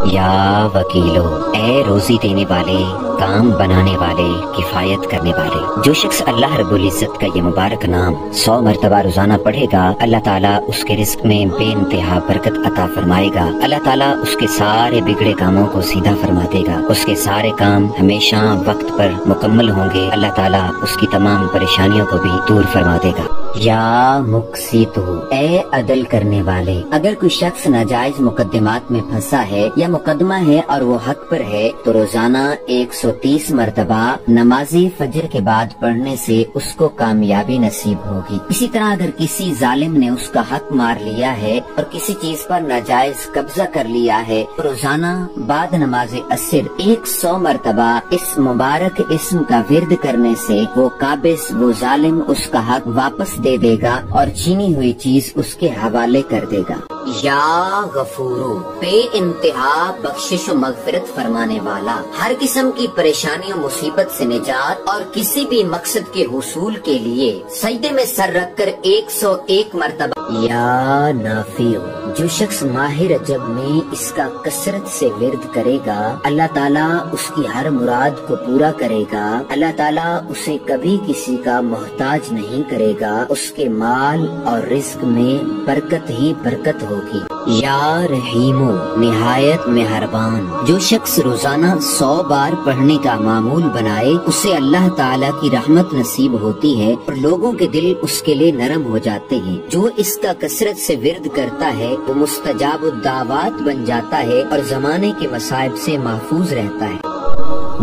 یا وکیلو، اے روزی دینے والے، کام بنانے والے، کفایت کرنے والے، جو شخص اللہ رب العزت کا یہ مبارک نام 100 مرتبہ روزانہ پڑھے گا، اللہ تعالیٰ اس کے رزق میں بے انتہا برکت عطا فرمائے گا۔ اللہ تعالیٰ اس کے سارے بگڑے کاموں کو سیدھا فرما دے گا، اس کے سارے کام ہمیشہ وقت پر مکمل ہوں گے، اللہ تعالیٰ اس کی تمام پریشانیوں کو بھی دور فرما دے گا۔ یا مقسطو، اے عدل کرنے والے، اگر کوئی شخص ناجائز مقدمات میں پھنسا ہے یا مقدمہ ہے اور وہ حق پر ہے تو روزانہ 130 مرتبہ نماز فجر کے بعد پڑھنے سے اس کو کامیابی نصیب ہوگی۔ اسی طرح اگر کسی ظالم نے اس کا حق مار لیا ہے اور کسی چیز پر ناجائز قبضہ کر لیا ہے تو روزانہ بعد نماز عصر 100 مرتبہ اس مبارک اسم کا ورد کرنے سے وہ قابض، وہ ظالم اس کا حق واپس دے دے گا اور چھینی ہوئی چیز اس کے حوالے کر دے گا۔ یا غفورو، بے انتہا بخشش و مغفرت فرمانے والا، ہر قسم کی پریشانی و مصیبت سے نجات اور کسی بھی مقصد کے حصول کے لیے سجدے میں سر رکھ کر 101 مرتبہ۔ یا نافیو، جو شخص ماہ رجب میں اس کا کثرت سے ورد کرے گا اللہ تعالیٰ اس کی ہر مراد کو پورا کرے گا، اللہ تعالیٰ اسے کبھی کسی کا محتاج نہیں کرے گا، اس کے مال اور رزق میں برکت ہی برکت ہوگی۔ یا رحیمو، نہایت مہربان، جو شخص روزانہ 100 بار پڑھنے کا معمول بنائے اسے اللہ تعالیٰ کی رحمت نصیب ہوتی ہے اور لوگوں کے دل اس کے لیے نرم ہو جاتے ہیں۔ جو اس کا کثرت سے ورد کرتا ہے وہ مستجاب الدعوات بن جاتا ہے اور زمانے کے مصائب سے محفوظ رہتا ہے۔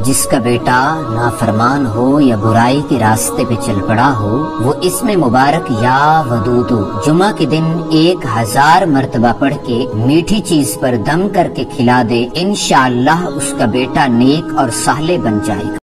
جس کا بیٹا نافرمان ہو یا برائی کے راستے پہ چل پڑا ہو وہ اس میں مبارک یا ودودو جمعہ کے دن 1000 مرتبہ پڑھ کے میٹھی چیز پر دم کر کے کھلا دے، انشاءاللہ اس کا بیٹا نیک اور صالح بن جائے گا۔